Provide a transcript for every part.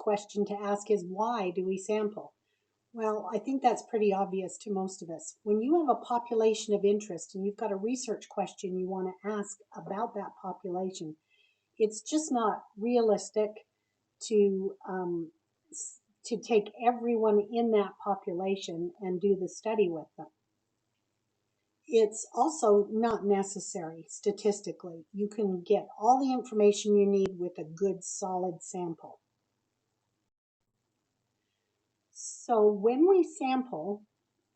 question to ask is, why do we sample? Well, I think that's pretty obvious to most of us. When you have a population of interest and you've got a research question you want to ask about that population, it's just not realistic to take everyone in that population and do the study with them. It's also not necessary statistically. You can get all the information you need with a good solid sample. So when we sample,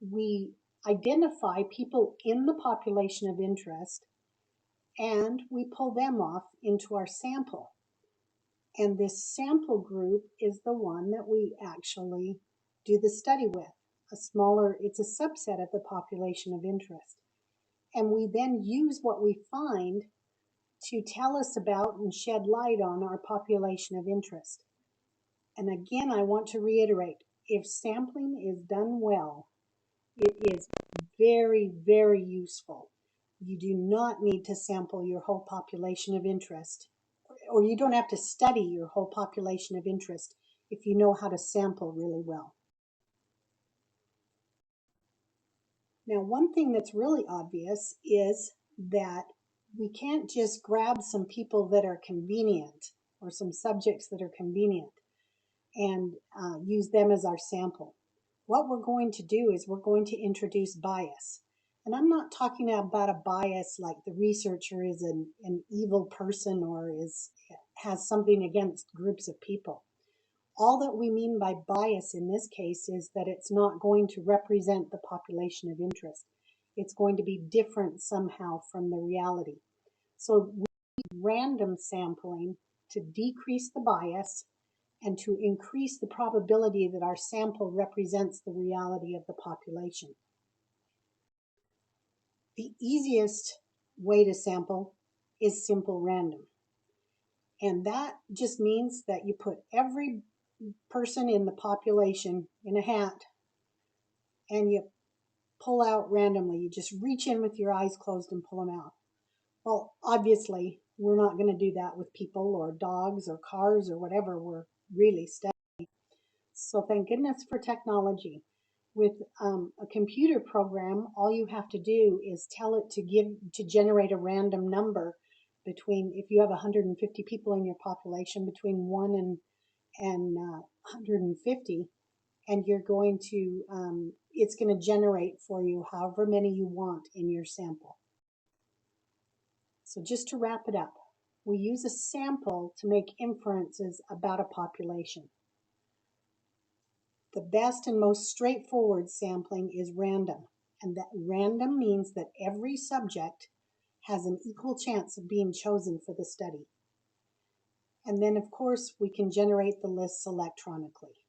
we identify people in the population of interest and we pull them off into our sample. And this sample group is the one that we actually do the study with. It's a subset of the population of interest. And we then use what we find to tell us about and shed light on our population of interest. And again, I want to reiterate, if sampling is done well, it is very, very useful. You do not need to sample your whole population of interest, or you don't have to study your whole population of interest if you know how to sample really well. Now, one thing that's really obvious is that we can't just grab some people that are convenient or some subjects that are convenient and use them as our sample. What we're going to do is we're going to introduce bias. And I'm not talking about a bias like the researcher is an evil person or has something against groups of people. All that we mean by bias in this case is that it's not going to represent the population of interest. It's going to be different somehow from the reality. So we need random sampling to decrease the bias and to increase the probability that our sample represents the reality of the population. The easiest way to sample is simple random. And that just means that you put every person in the population in a hat and you pull out randomly. You just reach in with your eyes closed and pull them out. Well, obviously, we're not going to do that with people or dogs or cars or whatever we're really studying. So thank goodness for technology. With a computer program, all you have to do is tell it to generate a random number between, if you have 150 people in your population, between 1 and 150, and you're going to, it's going to generate for you however many you want in your sample. So just to wrap it up, we use a sample to make inferences about a population. The best and most straightforward sampling is random, and that random means that every subject has an equal chance of being chosen for the study. And then, of course, we can generate the lists electronically.